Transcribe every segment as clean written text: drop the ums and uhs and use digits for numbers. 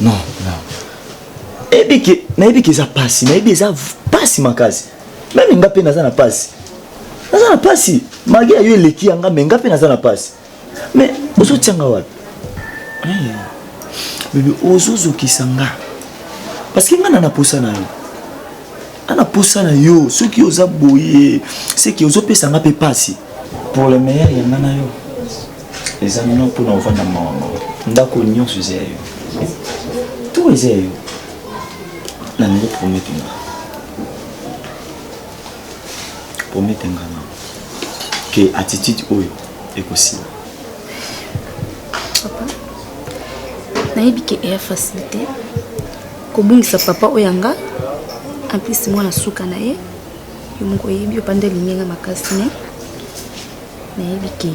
Non. Nayebi que ça passe, nayebi ça passe makasi. Même ngape naza na passe. Naza na passe. Magi ayo eleki yanga mais ngape naza na passe. Mais ozo tianga wapi? Bébé ozo kisanga. Parce que ngana na posa na yo. Ana posa na yo, ceux qui osa boyer, c'est qui ozo pesa nga pe passe. Pour le meilleur yanga na yo. Les amis non pour nous vendre maman. Ndako nyonso ze yo. Tout est yo. La nuit promet que attitude oyo est possible. Papa, nayebi ke est facilité. Kobungisa papa oyanga. En plus moi na suka na ye. Yo moko yebi opanda limenga makasi ne. Nayebi ke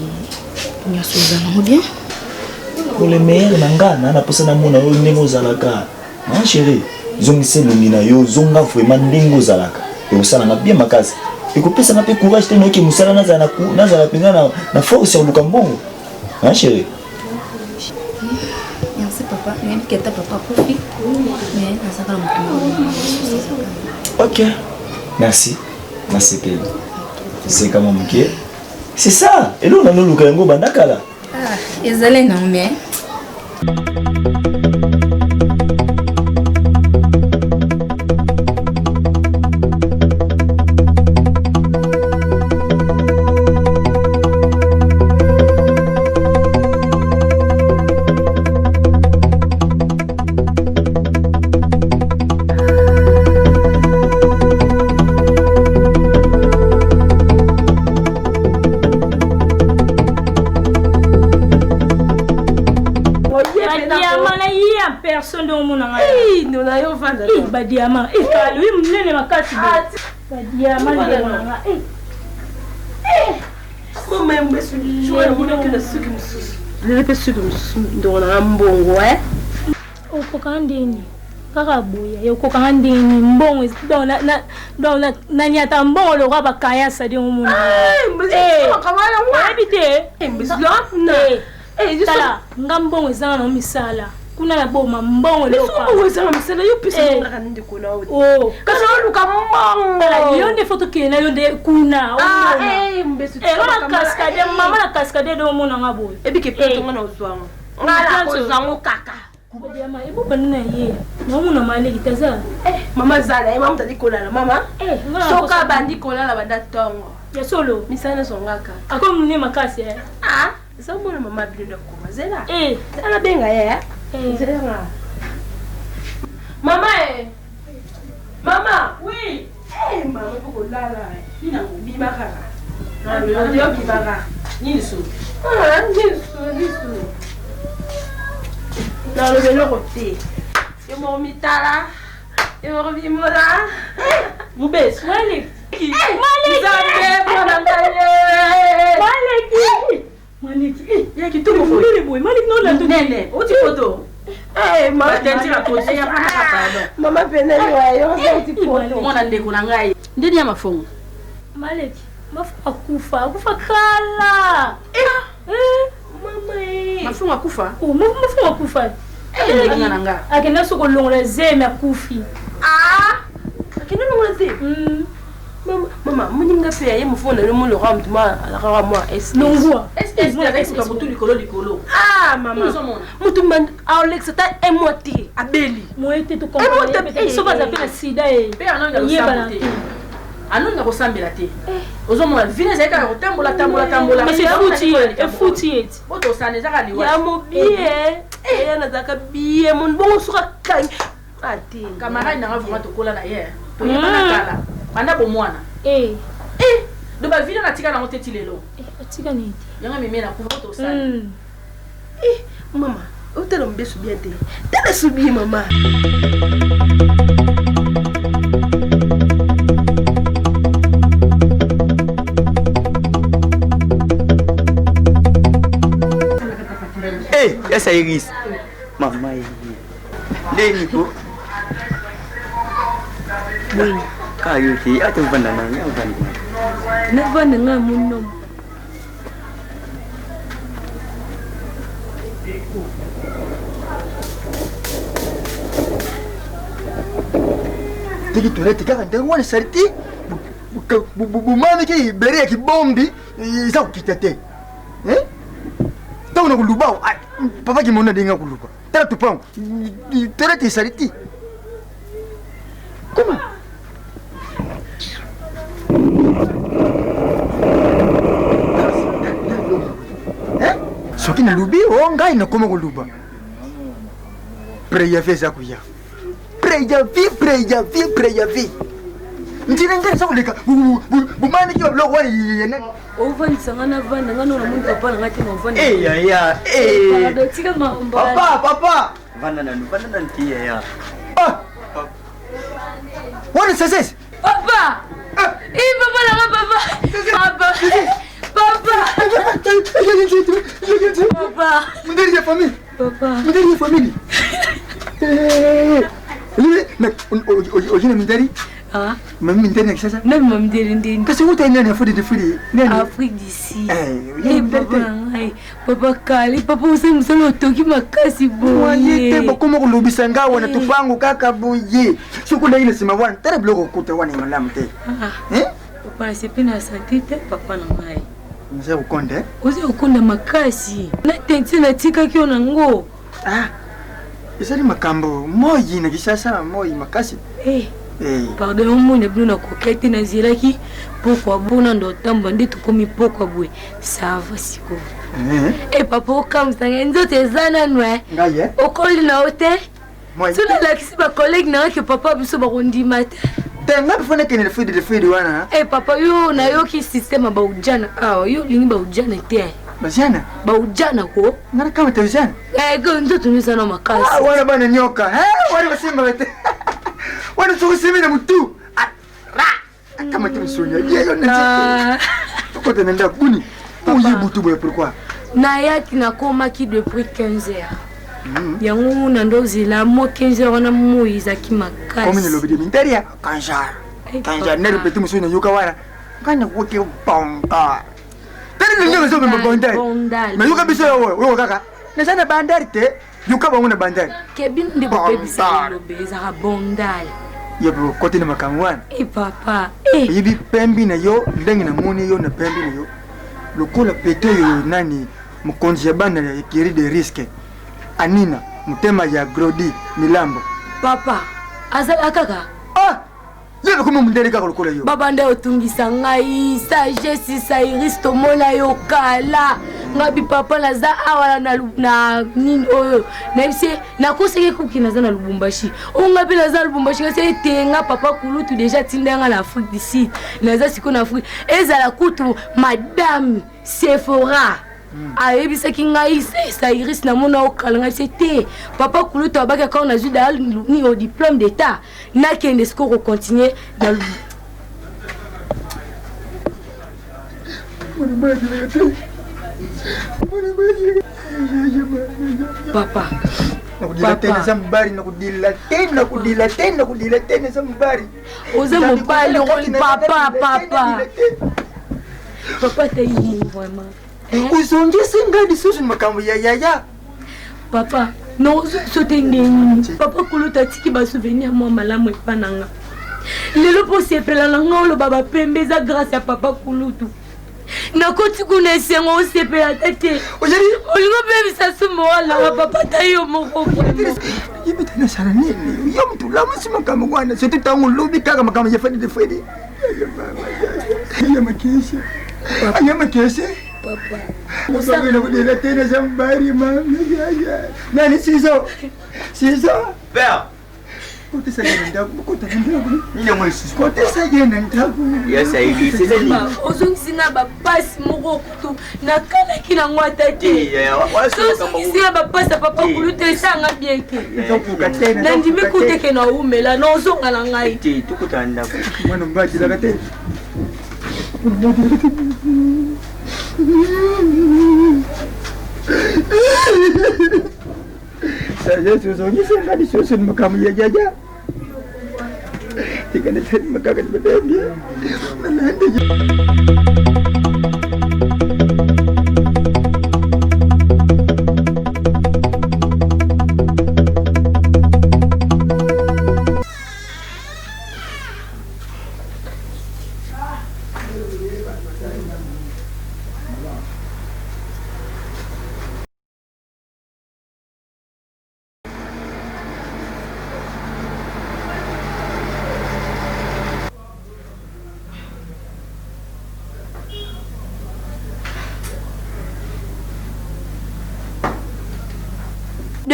nyoso zana bien. Pour le meilleur nangana na posa na mona oyo ndenge ozalaka. Ma chérie. Zongise longina yo zonga vraiment ndingo zalaka et osala na bien makasi et ko pesa na pe courage te no ki musala na za na penga na force sur lukambongo hein chérie. Merci papa, mais que ta papa profite mais ça va me OK. Merci Pelle. C'est comment muké? C'est ça. Et là on a le lukango bandakala. Ah, ezale non mais diamant lui mnene makati ba diamant de mama mama mbesu joie mbona que na suki mususu le pe suki mususu ndona mbongo okoka ndeni kaka boya yokoka ndeni mbongo na nyata mbongo lo ba kaya sa de mumuna mbesu kamala wa habite mbesu na tala ngambongo ezanga na misala kuna na boma mbongo leo kwa uweza msela yo pesa na kaninde kuna wote kana luka mbongo yonde foto kena yonde kuna mbesu mama kaskade mama na kaskade do mona ngabo ebike peto ngana uzwanga ngala kozango kaka kubadiama ebo banana ye na mona male kitaza mama zala mama tadi kolala mama soka bandi kolala banda tongo ya solo misana songaka akomu ne makasi zamona mama bilinda koma zela zala benga ya Maman Maman oui maman pour là ina bibaka na yo bibaka ni so na le belo côté et mon mitala et mon bimora mubes Malik ya kitu boy Malik no la nene o ti photo mama tentira côté ya pana mama peneli wa yo ti photo mona ndeko na ngai ndeni ya mafongo Malik mafunga kufa kala mama mafunga kufa mafunga kufa ngana nga akenda soko longola zeme akufi akenda longola zeme Maman, moninga pe ya mufona le mo le ram tuma la ra moi est longwa est avec ce babutu likolo maman mutumba Alex ta emoti abeli moete to comprendre so ba za pe na sida pe anonga ko sambela te ozomona vine za ka ko tambola mais c'est fouti boto sane za ka liwa ya mobie na za ka bie mon bon suka kan ati camarade na vraiment to kola na ye to yebana kala banda bomwana do ba vile na tika na moteti lelo tika niti yanga mimena kuva to sana mama utelo mbesu bien te tele subi mama essa Iris mamãe Leniko oui kayo ki ato banana ya banana na banana munno tiki toilette kaka ntango wana saliti bumami ki bere ya kibombi eza kokita te ntango na koluba papa kimona ndenga koluba tala tupango toilette esaliti koma soki nalubi o ngai nakoma koluba preyavi eza kuya preyavi ndina ngani sa koleka bumaniki babiloko wana yene ovandisanga na vanda nga nona moni papa nanga te papa vanda nanu tia wana sasese papa papa nanga papa munderi ya famille ojina mindari mami mindari na kisasa nani mamideri ndeni kasi uta nani Afrique d'ici papa kali papa usai musala otoki makasi boye te bakoma kolobisa nga wana tupango kaka boye soki ndenge na nsima wana tala biloko okuta wana malamu te papa nasepe na sante te papa na ngai naza kokonda oza kokonda makasi na tenti natikaki yo nango ezali makambo moi na kisasa moi makasi pardon omoni bino nakokia te nazelaki pokwa bona ndo otamba nde tokomi pokwa boye sava siko papa okamwisanga nzoto eza nanu okoli na yo te so nalakisi bakolege na yoke papa biso bakondima te nga bifo nekende lefidi wana papa yo nayoki systeme baujana awa yo olingi baujana te bajana baujana ko ngana kama te bajana ko nzoto niza na makasi wana bana nyoka wana basimba te wana tukusimina mutu kama te msonya yeyo na kokota nenda kuni oyi butu boye pourquoi nayaki nakomaki depuis 15 heures yango na ndozela mo 15 heures wana moi ezaki makasi komine lobidi minteria kanjar neri peti musonya yoka wana kana woke bonga tani ndio ndio mbondari na yoka biso yo kaka nazana bandari te yoka bango na bandari kebin ndi bobebisa lobeza ka bondari yebo kote na makamwana papa yibi pembi na yo ndenge na moni yo na pembi na yo lokola peto yo nani mukonzi ya bana ya kiri de risque anina mutema ya grodi milambo papa azala kaka yebe kuma mundere kaka lokola yo baba nde otungisa ngai sagesse sairis tomona yo kala ngabi papa naza awa na nini oyo naibise nakoseki kuki naza na Lubumbashi ongabi naza Lubumbashi kasi etenga papa kulutu deja tindanga na Afrique du Sud naza siko na Afrique ezala kutu madame Sephora ayebisaki ngai sairis namona okala ngai se te papa kulutu abaki akao na juda ni au diplôme d'état nakende siko kocontinue na papa nakudila tena zambari nakudila tena zambari oza mobali papa tayi vraiment uzongise ngadi susu makambo ya papa no sote ndeni papa kuluta atiki basouvenir mwa malamu epa nanga lelo po sepela nanga oloba bapembe eza grâce ya papa kulutu nakoti kuna esengo osepela tete olingo bebisa sumo walanga papa tayi yo moko yibita nasala nini yo mtu lamusi makambo wana sote tango lobi kaka makambo ya fadi de fadi anyama kese papa usabela kudela tena zambari mami nani sizo père kote sagenda ndaku kote ndaku nini mwisi kote sagenda ndaku yes aidi c'est nini ozongisinga bapasi moko kutu nakalaki nango ata te ozongisinga bapasi ya papa kuluta esanga bien te nandimi kuteke na umela na ozonga na ngai te tukutana ndaku mwana mbadilaka te saya susungnya nggak disusun makam ya jaja jika nanti makakan berbeda nanti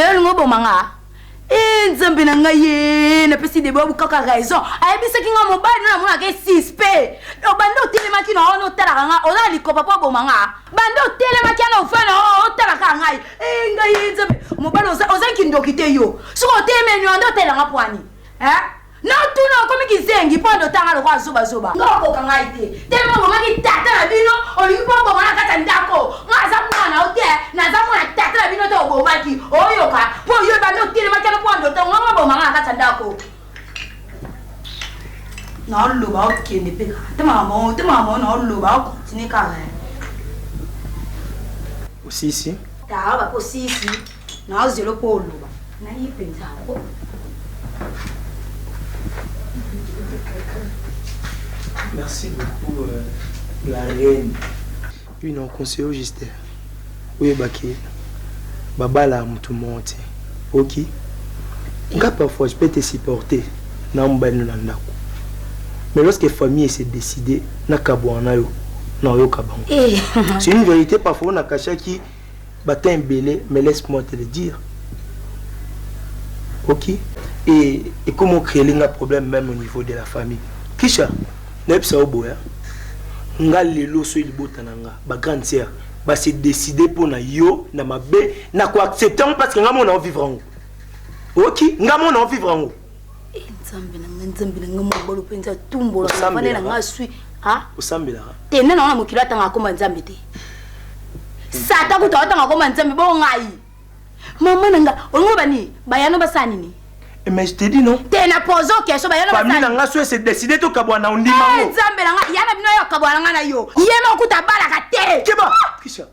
lelo ngobo manga nzambe na ngai na pesi de bobu kaka raison ayebisa kinga mobali na mona ke 6p bando telema kino ono tala nga ona likopa po bomanga bando telema kana ofana o tala ka ngai ngai nzambe mobali ozanki ndokite yo siko temeni ndo tela nga pwani no tuna komi kizengi pondo tanga lo kwa zuba ngoko ka ngai te telema mama ki tata na bino olipo bomanga kata ndako ngaza mwana ote na za mwana tata na bino to bomaki oyoka po yo bando telema kana pondo tanga nga bomanga kata ndako na lo ba okende pe te mama na lo ba continue ka Sisi ta ba ko sisi na zelo po lo ba na yipenza ko. Merci beaucoup, la reine. Oui, non, conseiller au Gister. Oui, Baki. Babala, tout le monde. Ok. Parfois, je peux te supporter. Mais lorsque la famille s'est décidée, c'est une vérité, parfois, on a caché qui battait un belé, mais laisse-moi te le dire. Ok. Et comment créer un problème même au niveau de la famille. Kisha. Nepsa oboya nga lelo so ilibota nanga ba grande sœur ba se décider pour na yo na mabe na ko accepter parce que nga mona vivre en OK nga mona vivre en nzambe na nga mobolo penza tumbo la fane na nga sui osambela tena na mokila tanga ko nzambe te sata ku tota nga ko nzambe bo ngai mama nanga ongo bani bayano basani ni. Mais je te dis non. T'es na pozo question ba yana famille nanga so c'est décidé to kabwana ondima ngo. Nzambe nanga yana bino yo kabwana nga na yo. Yema okuta bala ka te. Keba. Kisha.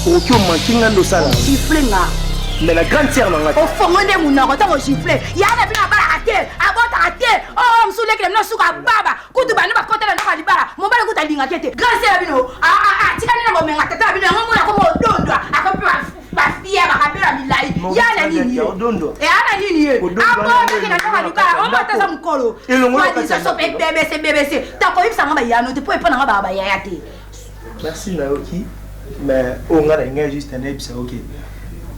Okyo mankinga ndo sala. Gifle nga. Mais la grande sœur nanga. O fongonde munako tango gifle. Yana bino bala ka te. Abota ka te. Oh msule kile mno suka baba. Kutu banu ba kotela ndo balibara. Mobala kuta linga kete. Grande sœur bino. Tikani na bomenga tata bino ngomona ko modondwa. Akapewa bafia bakapela milai. Yana nini? Yana nini? Abo kina toka libara. Omba taza mkolo. Kwa disa sope BBC. Tako yipsa ngaba yano te po epona ngaba ba yayate. Merci Naoki. Mais on a rien juste un épisode OK.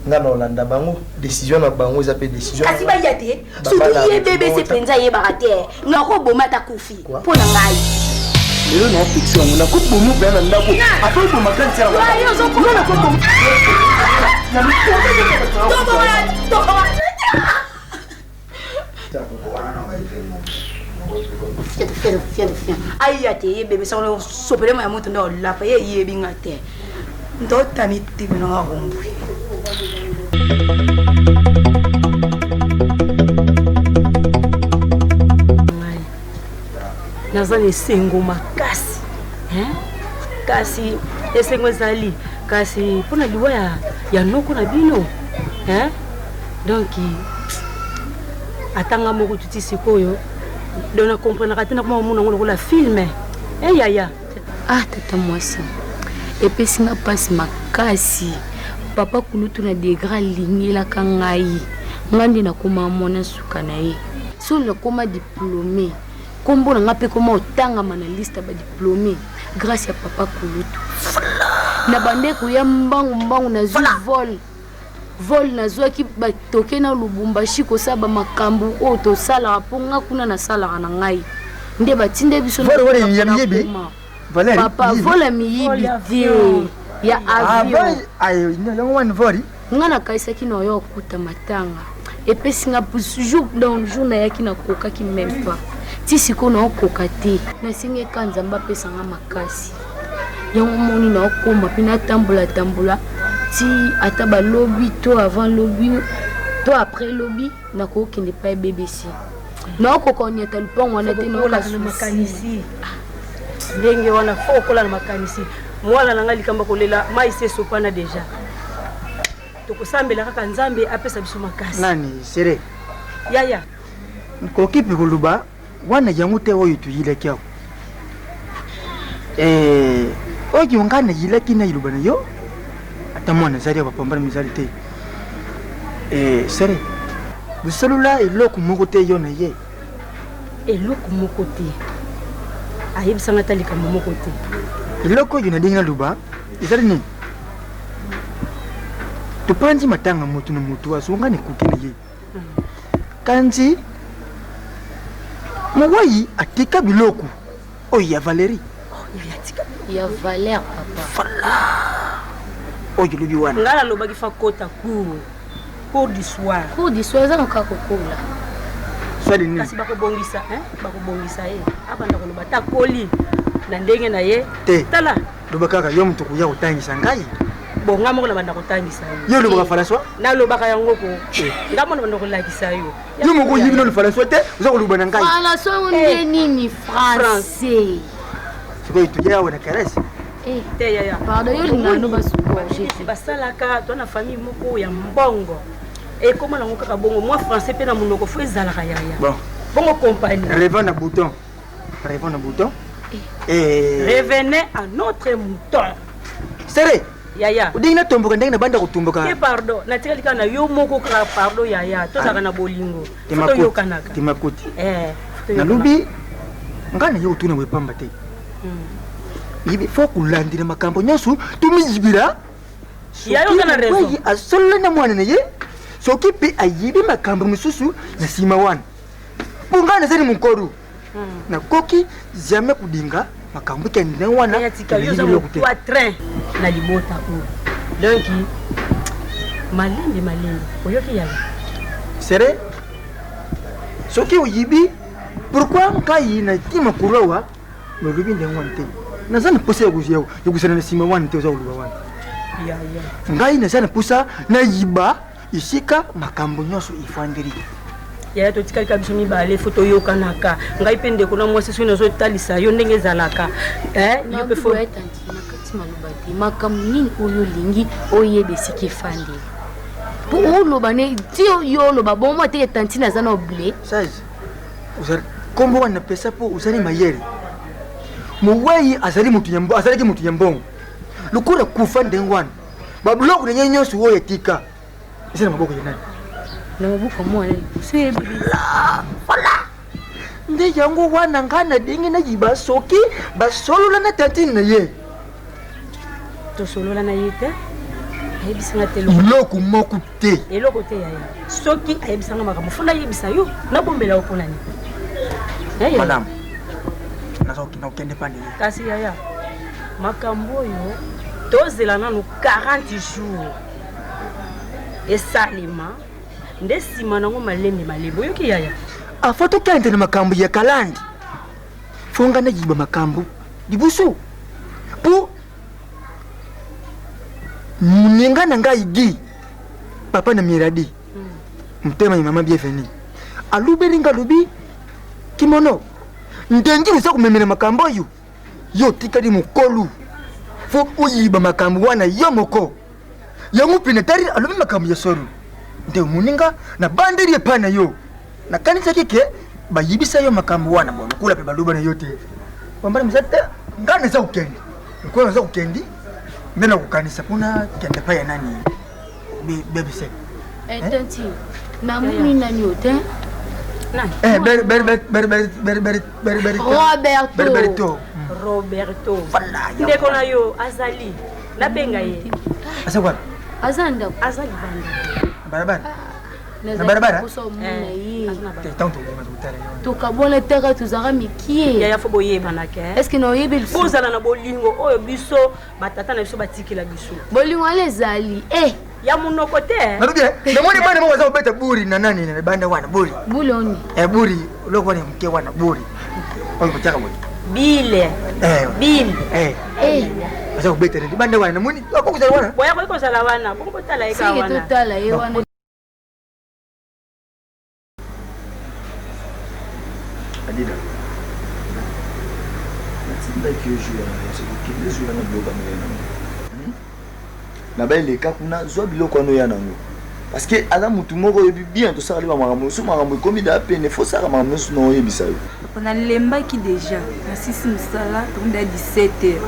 Ngana Olanda bango décision na bango za pe décision. Kasi ba yate. Surtout ye BBC penza ye barate. Ngako boma ta kufi. Pona ngai. Lelo na fiction na ko bomu bena ndako. Apo boma kanti ya. Wa yo zo ko na ko bomu. Aïe, aïe, bébé, ça on s'opère mais monte dans la paye y bien à terre. D'autres ni tu me n'as compris. Nazani sengo makasi. Kasi esengo zali kasi pona liwa ya noko na bino. Donc atanga moko tuti sikoyo dona comprendre katina kama muna ngolo la filme yaya tata mwasi epesi nga pasi makasi papa kulutu na degra lingela kangai ngandi na koma mona suka na ye so le koma diplômé kombo na nga pe koma otanga mana liste ba diplômé grâce à papa kulutu na bande ko ya mbangu na zu vol na zwaki batoke na Lubumbashi ko saba makambu o to sala ponga kuna na sala na ngai nde batinde biso papa vola miyibi ya avion ayo nyalo wan vori ngana kaisa kino yo kuta matanga epesi nga jour dans jour na yaki na koka ki même pas ti siko na koka te na singe kanza mba pesa nga makasi yango moni na okoma pina tambula si ataba lobby to avant lobby to après lobby na ko kende pa BBC na ko konyeta lupango wana te no la makanisi ndenge wana fokola na makanisi mwana nanga likamba kolela mai se sopana déjà to kusambela kaka nzambe apesa biso makasi nani sere yaya ko kipi kuluba wana yangu te oyo tuyile kyao oyo ngana yile kina iluba na yo atamwana zari abapambana mizali te sere bisalula eloko moko te yo na ye eloko moko te ayebisanga talika moko te eloko yo na dinga luba ezali nini topanzi matanga motu na motu azonga ne kukene ye kanzi mwayi atika biloko oyo ya Valérie ya Valère papa oyo lobi wana ngala lobaki fa kota cours du soir za nka kokola swali nini kasi bakobongisa ye abanda koloba ta koli na ndenge na ye te tala loba kaka yo mutu kuya kotangisa ngai bonga moko na banda kotangisa yo loba François na lobaka yango ko ngamo na banda kolakisa yo moko yibi no François te uza koloba na ngai ala so nini français siko itu ya wana karesi te ya pardon yo lingano basuko basalaka to na famille moko ya mbongo et comment na ngokaka bongo moi français pe na monoko fo ezalaka yaya bongo compagnie revends na bouton et revenez à notre mouton sere yaya udinga tomboka ndenge na banda kutumboka ke pardon na tika lika na yo moko ka pardon yaya to zaka na bolingo to yo kanaka timakuti na lubi ngana yo tuna we pamba te ibi fo kulandira makambo nyosu tumijibira yayo kana raison asolla na mwana ne ye soki pe ayibi makambo mususu na sima wana bungana zeni munkoru na koki jamais kudinga makambo kende wana ya tika yo za kwa train na libota ko donc malembe oyoki yaya sere soki oyibi pourquoi nkai na tima kurowa no lubi ndenge wana te nazana posa ya kusana na sima wana te za uluba wana ngai nazana posa na yiba isika makambo nyoso ifandiri ya to tikalika biso mibale foto yokanaka ngai pe ndeko na mwasi so nazo talisa yo ndenge ezalaka yo pe fo makati malobati makambo nini oyo lingi oyebesiki fandiri po oloba ne ti yo loba bomo te tantina zana oblé saiz uzar kombo wana pesa po uzani mayeri muweyi azali mutu yambongo lukura kufa ndengwana babuloko nenye nyoso wo yetika isana maboko yenani na maboko mwana sebi fala nde yango wana ngana dingi na yiba soki basolola na tantine na ye to solola na ye te ayebisanga te loko moko te eloko te yaya soki ayebisanga makambo funda yebisa yo nabombela opona ni madame nazoki na okende pani kasi yaya makambo oyo tozela nanu 40 jours esalema nde nsima nango malembe oyoki yaya afa tokende na makambo ya kalandi fonga na yiba makambo libusu po muninga na ngai gi papa na miradi mtema ni mama bienvenue aluberinga lubi kimono ndengi uza kumemena makambo yo tikali mukolu fo uyiba makambo wana yo moko yangu pinetari alubi makambo ya soru nde muninga na bandiri pana yo na kanisa kike bayibisa yo makambo wana bono kula pe baluba na yote wambara msate ngane za ukendi kwa za ukendi mbena kukanisa kuna kende pa ya nani bebe se tanti na muni nani yote Roberto ndeko na yo azali nabenga ye asakwa azanda azali barabara na barabara tokabona teka tuzaka mikie yaya fo boyebana ke est ce que noyebi bozala na bolingo oyo biso batata na biso batikila biso bolingo ale ezali ya munoko te narudie namoni bana mwa za beta buri na nani na banda wana buri buloni buri lokwa ni mke wana buri kwa kutaka buri bile asa kubeta ni banda wana namoni kwa kuzala wana boya kwa kuzala wana bongo tala eka wana sike totala ye wana adida natsinda kiyojuya na zuya na bloga na baeleka kuna zwa biloko wana oya nango parce que aza mutu moko oyebi bien tosala liba makambo so makambo ekomi da pene fo sala makambo nyonso na oyebisa yo nalembaki déjà nasisi mosala tokomi da 17 heures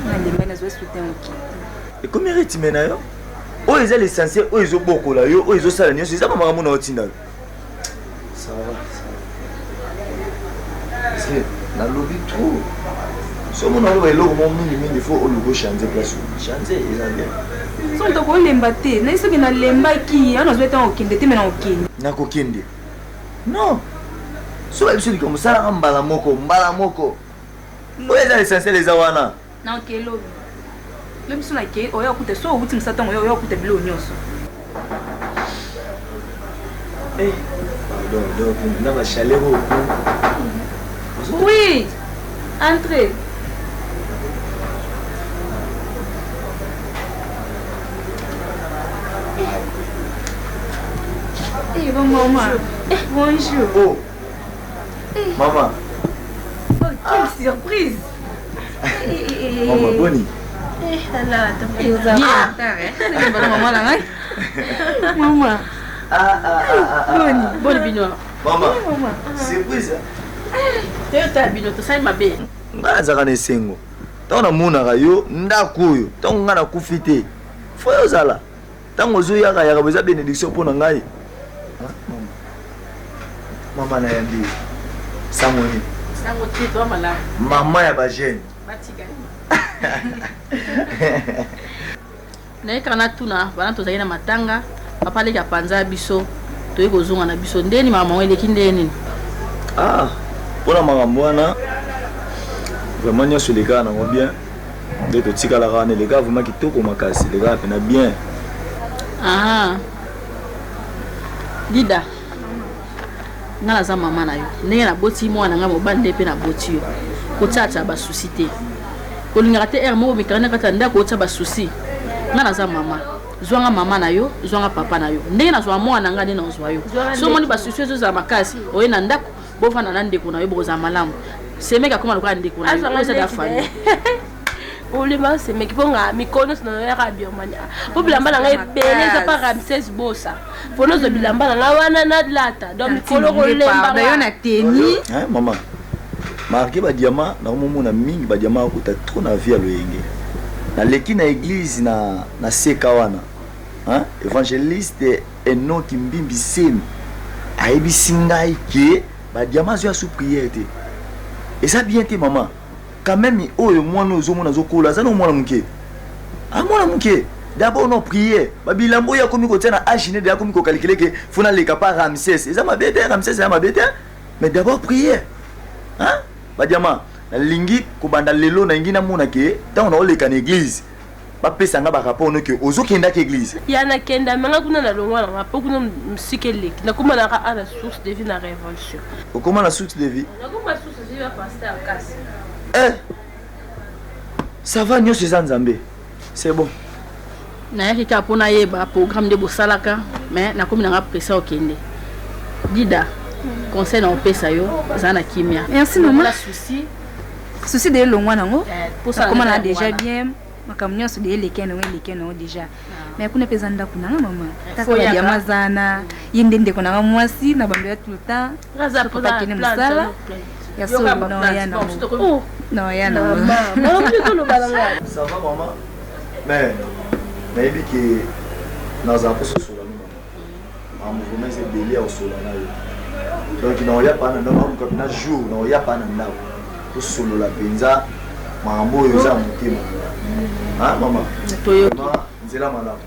nalembai nazwa soutien moki ekomi rythme na yo oyo eza l'essentiel oyo ezobokola yo oyo ezosala nyonso eza bamakambo na otinda yo parce que nalobi trop somona oyo baeloko mo mingimingi fo oluko change place change eza bien So to ko lemba te. Na iso kina lemba ki, ana zo eta okende te mena okende. Na kokende. Non. So la biso comme ça mbala moko. Oya l'essentiel les awana. Na okelo. Le biso na ke oya okute so uti msatongo oya okute bilo nyoso. Eh. Donc na ba chaleur. Oui. Entrez. Eh, bon maman. Bonjour. Oh. Maman. Oh, quelle surprise. Maman Boni. Là, t'as bien. C'est bon maman là, hein? Maman. Boni bino. Maman. Surprise. T'as bino, tu sais ma belle. Ngazaka na esengo. Tona muna yo ndako oyo. Tonga ngana kufite. Foyo zala. Tango zo yaka beza bénédiction pour ngai. Maman na yandi. Samoni. Samoti toi malade. Maman ya ba jeune. Batika. Na kana tuna bana to zaina matanga. Papa leka panza biso. Toyi kozonga na biso ndeni mama wele kindeni. Ah, pona makambo wana vraiment nyonso les gars nango bien nde totikalaka wana les gars vraiment kitoko makasi les gars pena bien. Ah, Dida nga naza mama na yo ndenge na boti mwana nga mobali nde pe na boti yo kotata basusi te kolingaka te ere moko mikana kata ndako otya basusi nga naza mama zwanga mama na yo zwanga papa na yo ndenge nazwa mwana nga nde nazwa yo so moni basusi ezozala makasi oye na ndako bofanda na ndeko na yo bokozala malamu semeka koma lokola ndeko na yo oza da famille olema semeki ponga mikono sino ya biomania po bilamba na ngai beleza pa Ramses bosa fono zo bilamba na ngai wana na lata donc mikolo ko lemba ba yo na teni maman marqué ba diamant na momona mingi ba diamant ko ta trop na vie loyenge na leki na église na seka wana évangéliste eno kimbimbi semi aibi singai ke ba diamant zo sous prière te et ça bien te maman quand même oyo mwana ozomona zokola za no mwana muke mwana muke d'abord non prier babilambo ya komi ko tena aginer de komi ko calculer que fona le capa Ramsès eza mabete Ramsès eza mabete mais d'abord prier ba diamant na lingi ko banda lelo na ngina mona ke tant on oleka na église ba pesa nga ba rapport no ke ozokenda ke église ya na kenda manga kuna na longwa na po kuna msikele na kuma na ka ana source de vie na révolution ko comment la source de vie na kuma source de vie ya pasteur Kasi. Ça va nyo Suzanne Nzambe. C'est bon. Na yaki ka pona yeba programme de bosalaka mais na komi na pressa okende. Dida conseil na opesa yo zana kimia. Merci maman. La souci de longwa nango. Pour ça comment na déjà bien makamnyo so de lekeno déjà. Mais kuna pesa nda kuna maman. Taka ya mazana yende kuna mwasi na bambe tout le temps. Raza pour la musala. Ya so no ya na. Oh, no ya na. Ça va maman? Mais maybe que nós vamos sur la maman. Mouvement c'est délire au sol là. Donc non ya pas na maman comme na jour, non ya pas na ndao. Au solo la benza mambo yo za mutima. Maman. Toyo.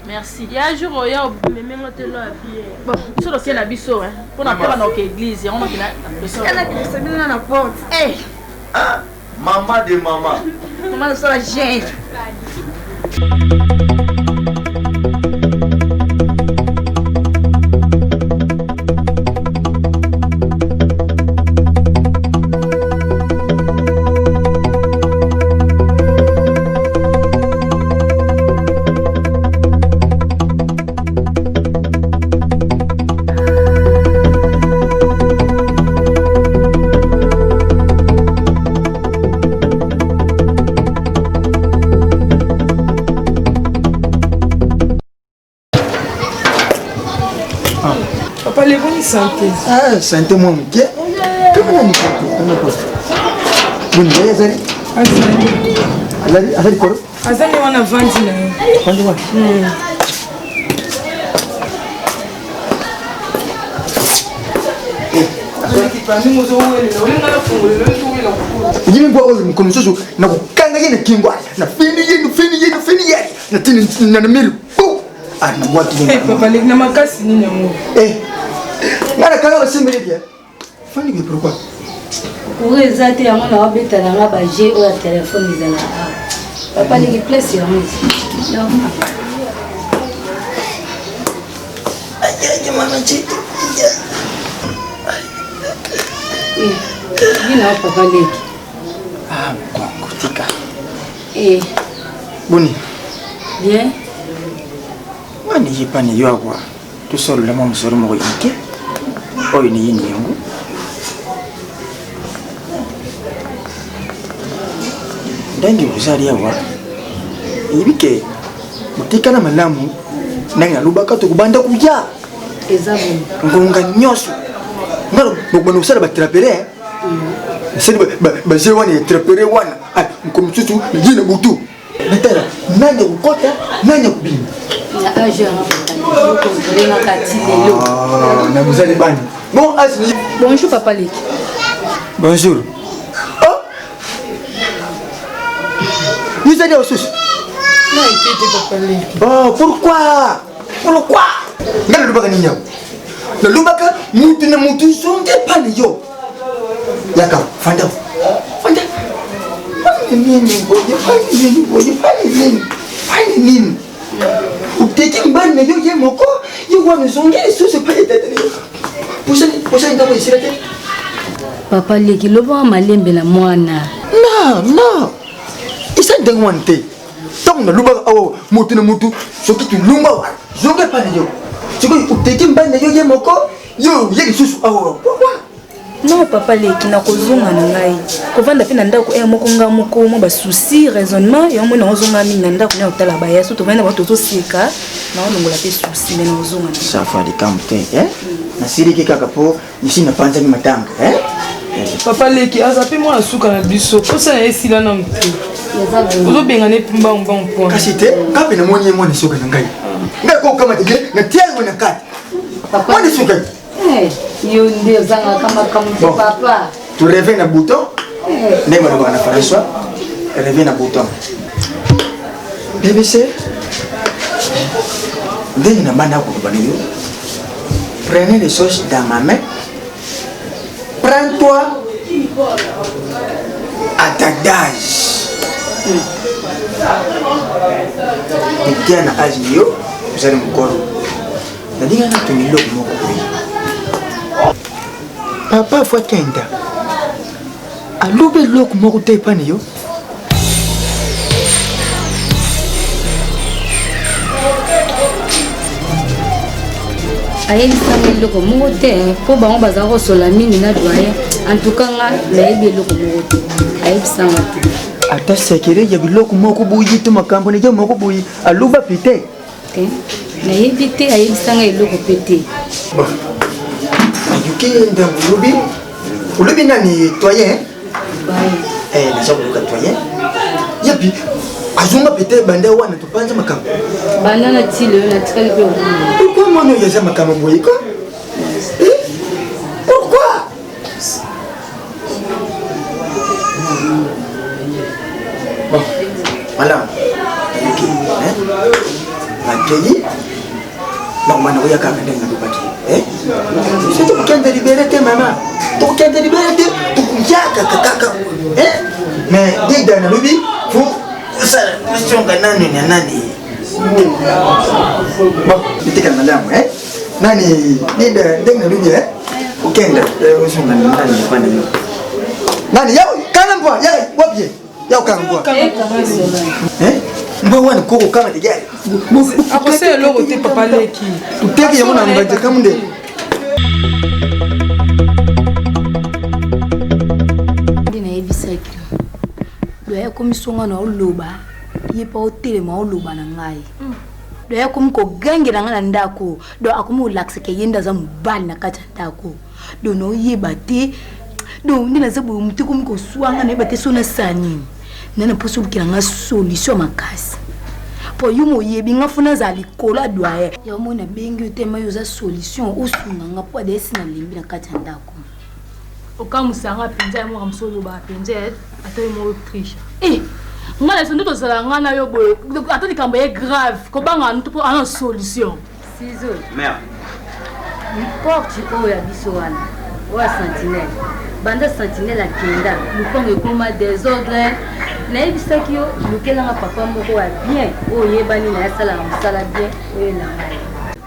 Merci. Il y a un jour où il y a même hôtel à pied. Bon, sur lequel la biso hein. Pour na pas dans l'église, on a qui na la porte. Eh. Maman de maman. Maman so la gente. Papa, les bonnes santé. Santé, mon Dieu. Comment on est vous voyez, Azali? Azali, quoi? Azali, on a vendu. Vendu, quoi? Dis-moi quoi, comme ça, je n'ai yena kingwa na fini yenu na tini na miru ah na watu papa leki na makasi nini yango ngana kanga basimbe dia fani bi pourquoi Eza te yango na wabeta na nga ba G o ya telefone ezala papa leki place yango aja mama chiti Gina papa leki kongo tika boni bien wani jipani yo kwa tu solo la mama solo mo yike oyo ni yini yangu dangi uzali yawa ibike mutika na malamu nanga lubaka to kubanda kuja ezabo ngonga nyoso ngalo bokbana usala batrapere seli ba je wana trapere wana mkomtutu jina butu natara nanya ukota nanya kubini na age ko renga kati lelo na muzali bani bon asni bonjour papa leki bonjour vous allez au souci na ikete papa leki pourquoi ngalo lubaka ni nyawo na lubaka mutu na mutu sonde pani yo yaka fanda nini uteki mbani na yo ye moko yo wana songe so se pa etete posa ndako isirate papa leki loba malembe na mwana non isa ndengo wante donc na lubaka awo mutu na mutu soki tu lumba wa zonge pani yo siko uteki mbani na yo ye moko yo ye lisusu awo pourquoi non papa leki na kozonga na ngai kovanda pe na ndako moko nga moko mo ba souci raisonnement yo mo na ozonga mingi na ndako na otala ba yesu to vanda ba to seka na olongola pe souci mais na ozonga na safa di kamte na siri ke kaka po nisi na panza ni matanga papa leki aza pe mwana suka na biso posa na esila na mte ozobenga ne mbangba mpo kasi te kape na moni mwana suka na ngai ngai ko kama te na tiago na kati mwana suka yo ndio zanga kama papa tu rêves na bouton ndema ndo bana François rêves na bouton BBC ndeni na bana ko bana yo prenez les choses dans ma main prends-toi à ta d'âge tiens na âge yo vous allez me corps ndinga na tumilo moko papa fois kenda alobe loko moko te pani yo ayebisanga eloko moko te mpo bango baza kosola mingi na doyen en tout cas nga nayebi eloko moko te ayebisanga te ata sekere ya biloko moko boyi to makambo ne ya moko boyi aloba pite te nayebi te ayebisanga eloko pe te ayuki ndangu ulobi nani toyen naza koluka toyen yepi azonga pete banda wana topanza makambo banda na tile oyo natikali mpe okuna pourquoi mwana oyo aza makambo boye ko pourquoi bon malamu ayuki nakei nakumana oyakaka ndenge nalobaki so tokokende libere te mama tokokende libere te tokuyaka kakaka mais deda nalobi fo osala osonga nani na nani bon bitikala malamu nani deda ndenge nalobi okenda osonga na nani napana yo nani yao kana mbwa yao wapye yao kana mbwa mbwa wana koko kama tegari akose eloko te papa leki tuteki yango na nganje kamunde nayebisaki doya komisonga na oloba ye pa otelema oloba na ngai doya komi kogangela ngai na ndako do akomi olakisaka ye nde aza mobali na kati ya ndako do naoyeba te do nde naza boye motu komi koswanga nayeba te so nasani nana mposo olukela ngai solution makasi po yo moyebi nga funa za likolo doye ya omona bengi otema yo za solution osunga nga po adesi na lembi na kati ya ndako okamusanga mpenza ya moko mosolo ba mpenza atoyi mo triche Ngana sondo to sala ngana yo boy. Atani kamba est grave. Ko banga ntu pour une solution. Ciseaux. Mère. Porte oya biso wana. Wa sentinelle. Banda sentinelle akenda. Lukongo ekoma désordre. Naibisaki yo lukelanga papa moko wa bien. Oyebani na sala musala bien. Oyela.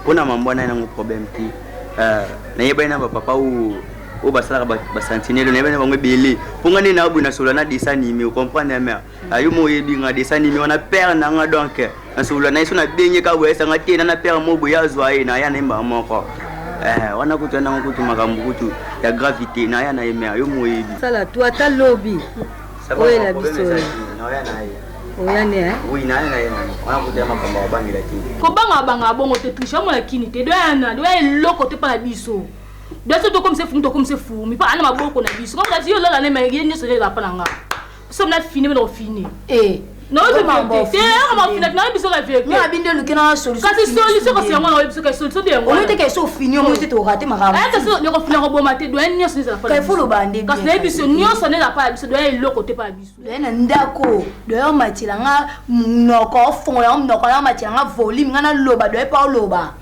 Kuna mambo na ina problème ti. Nayeba ina papa ou basala ba sentinelle nayeba na bango belé. Ponga ni na buna solo na dessin animé, comprendre mère. Ayo mo yebi nga dessin animé on a père na nga donc. Na solo na iso na benye ka bo esa ngati na père mo bo ya zwa na ya nemba moko. Wana kutu na kutu makambo kutu ya gravité na ya na mère yo mo yebi. Sala toi ta lobby. Oye la biso. Na ya na ya. Oyane hein? Oui, na ya. Wana kutu ya makambo bangi la ti. Ko banga bongo te touche mo la kini te. Doya loko te pa la biso. Doya so to comme c'est fou. Mi pa ana maboko na biso. Comme ça yo la na me yene so la pa na nga. So na fini me no fini. Non, je m'en c'est on finit na biso la vérité. Non abinde le kena solution. Quand c'est solution quand c'est moi na biso ka solution de ngo. On était que so fini on était au raté ma rame. Que so le ko fini ko bomate doya nyoso la pa. Ka faut le bande. Quand c'est biso nyoso na pa biso doya le côté pa biso. Na ndako doya matila nga noko fond ya noko na matila nga volume nga na loba doya pa loba.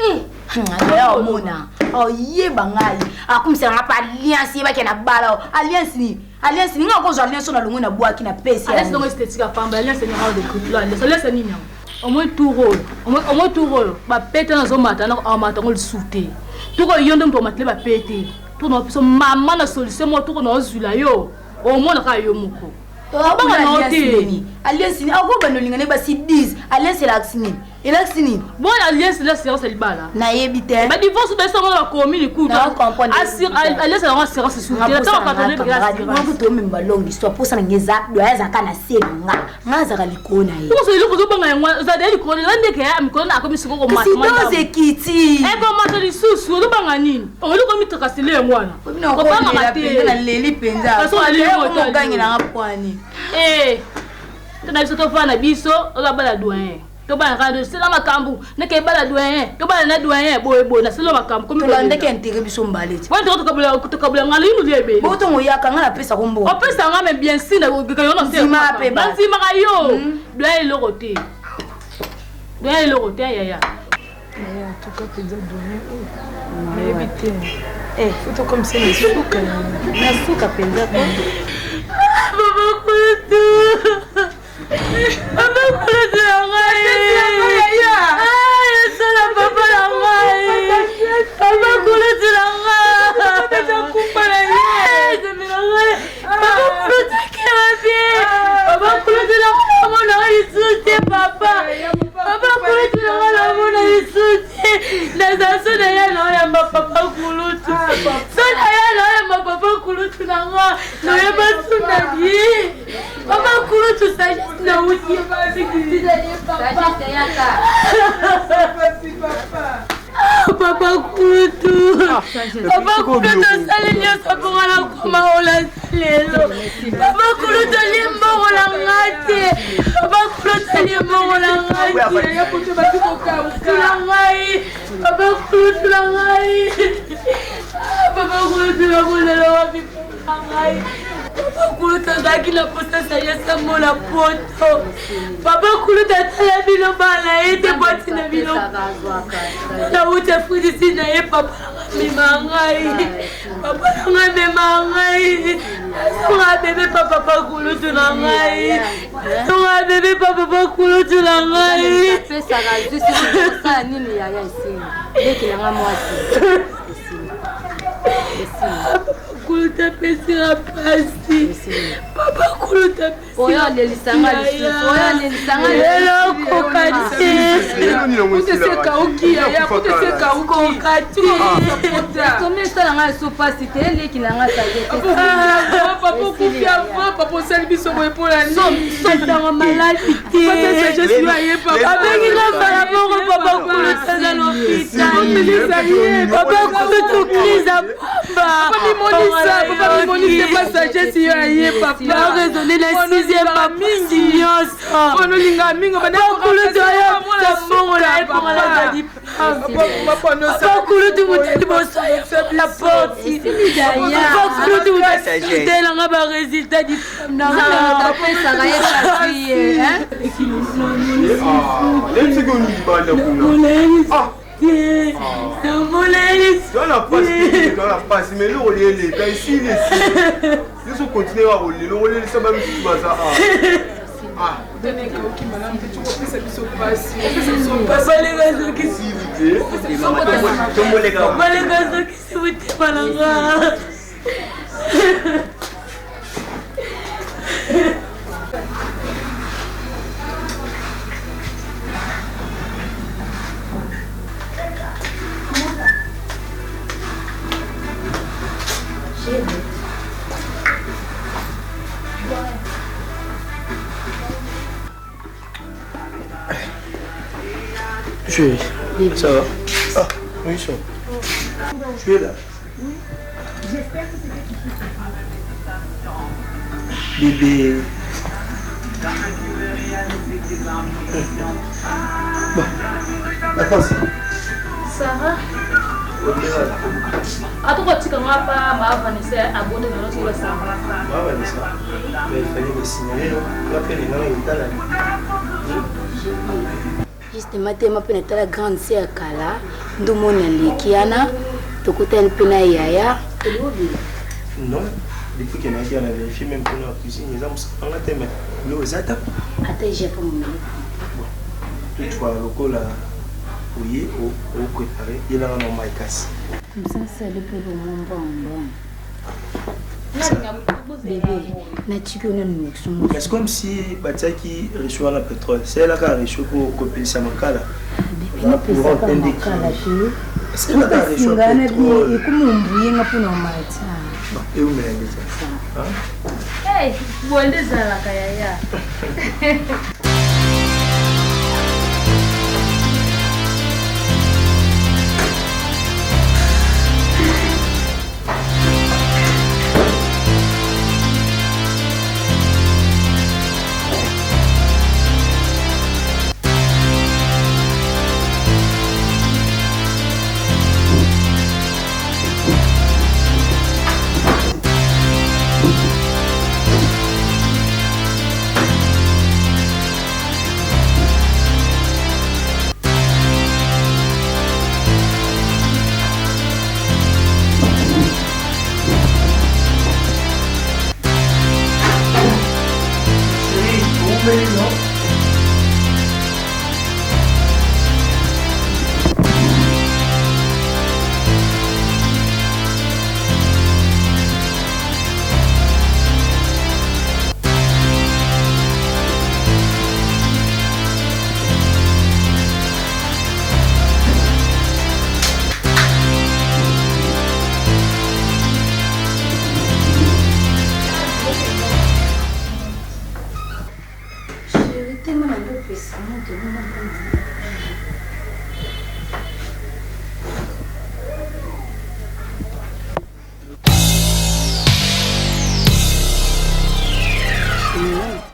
Doya omona. Oh yeba ngai. Akumisa nga pa alliance yeba ke na bala. Alliance ni nga ko zo alliance na longo na boaki na pesi. Alliance longo esthétique afamba alliance ni nga de couple là. Alliance ni nyam. Au moins tout rôle. Ba pete na zo mata na amata ngol souté. Tout ko yondo mpo matle ba pete. Tout no so mama na solution mo tout ko no zula yo. Au moins na ka yo moko. Abanga na hotel. Alliance ni ako bano lingane ba si 10. Alliance l'axini. Elaxini. Bon alliance la séance elle bala. Na yebite. Ba divorce de ça on commis le coup. Na comprendre. Alliance la assurance sur. Tu attends pas donner grâce. Moi to même ba longue histoire pour ça ngeza do ya zaka na sema nga zaka likona ye. Pour ça il faut banga ngwa za de likona ndeke ya mikona akomi siko ko mata. Si doze kiti. E ko mata li susu lo banga nini? O lo ko mitakasile ngwana. Ko banga mate na leli penza. Parce que ko gangi na ngapwani. Tana biso to fana biso o ga bala doyen. To bala ka do sila makambu ne ke bala doyen. To bala na doyen boy na sila makambu ko mi to ndeke entere biso mbaleti. Wa to kabula ngali nu liebe. Bo to ngoyaka nga na pesa ko mbo. O pesa nga me bien si na ko yo no se. Nzima pe ba. Nzima ka yo. Doyen lo côté. Doyen lo côté ya. Mais en tout cas penza doyen. Mais éviter. Faut comme ça les souka. Na souka penza. Baba kutu. Baba kutu ngai. Sala baba ngai. Baba kutu ngai. Baba kumpala ye. Baba kutu kema bien. Baba kutu ngai mona isute papa. Baba kutu ngai mona isute. Na zaso na ya no ya papa kutu. Sala ya no ya papa kutu ngai. No ya basuna bien. Papa kutu sagesse na uti papa. Papa kutu. Papa kutu sali nyoso pongala kuma ola lelo. Papa kutu limbo ola ngate. Papa kutu limbo ola ngate. Ya kutu batiko kula ngai. Papa kutu la ngai. Papa kutu la kulelo wapi ngai. Papa kuluta zaki na posta sayasa mola poto. Papa kuluta tala bilo bala ete boti na bilo. Na uta fudi sina e papa mi mangai. Papa ngai me mangai. Songa bebe papa kulutu na ngai. Songa bebe papa kulutu na ngai. Pesa ga juste ça nini ya ici. Deki na mwasi. Kuluta pesi rapasi. Papa kuluta pesi. Oya lelisanga lisusu. Oya lelisanga lelo kokati. Kuteseka ukia ya kuteseka ukokati. Comme ça la nga sopasi te leki na nga sagete. Papa kufia papa sali biso ko epola ni. So maladi te. Papa je suis aye papa. Avec la bala bongo papa kuluta na l'hôpital. Papa kuluta crise. Papa Mimonisa passager si aye papa raisonner la 6e mingi nyonso on linga mingo bana kulutu ya bongo la papa kulutu muteli boso la porte kulutu muteli nga ba résultat di na pesa ga yepa Dans la passe, mais le relais, ici, ils sont continués à rouler, le relais, ça va me faire ça. Chérie, ça va? Ah, oui, ça va. Tu es là? Bébé. Bon, attends. Sarah? Atokotika ngapa maavanise abonde na notre Sarah. Maavanise. Mais il fallait me signaler, non? L'appel est dans l'état. Justement, tu m'as la grande sœur Kala, nous mon Likiana, tu côté un peu na yaya. Non, depuis qu'elle a dit, on a vérifié même pour la cuisine, les hommes sont en train de l'eau zata. Attends, j'ai pas mon nom. Toutefois, le col a ouillé au préparé, il a un nom maïkas. Comme ça, c'est le peu de mon bon. Bébé, n'as-tu qu'on a nous? C'est comme si Batiaki reçoit le pétrole. C'est là qu'elle reçoit pour copier sa macala. Bébé, pour antenne des cris. Est-ce que là qu'elle reçoit le pétrole? Et comment on bouille un peu normal? Et où me l'a dit? Hey, vous allez à la kaya.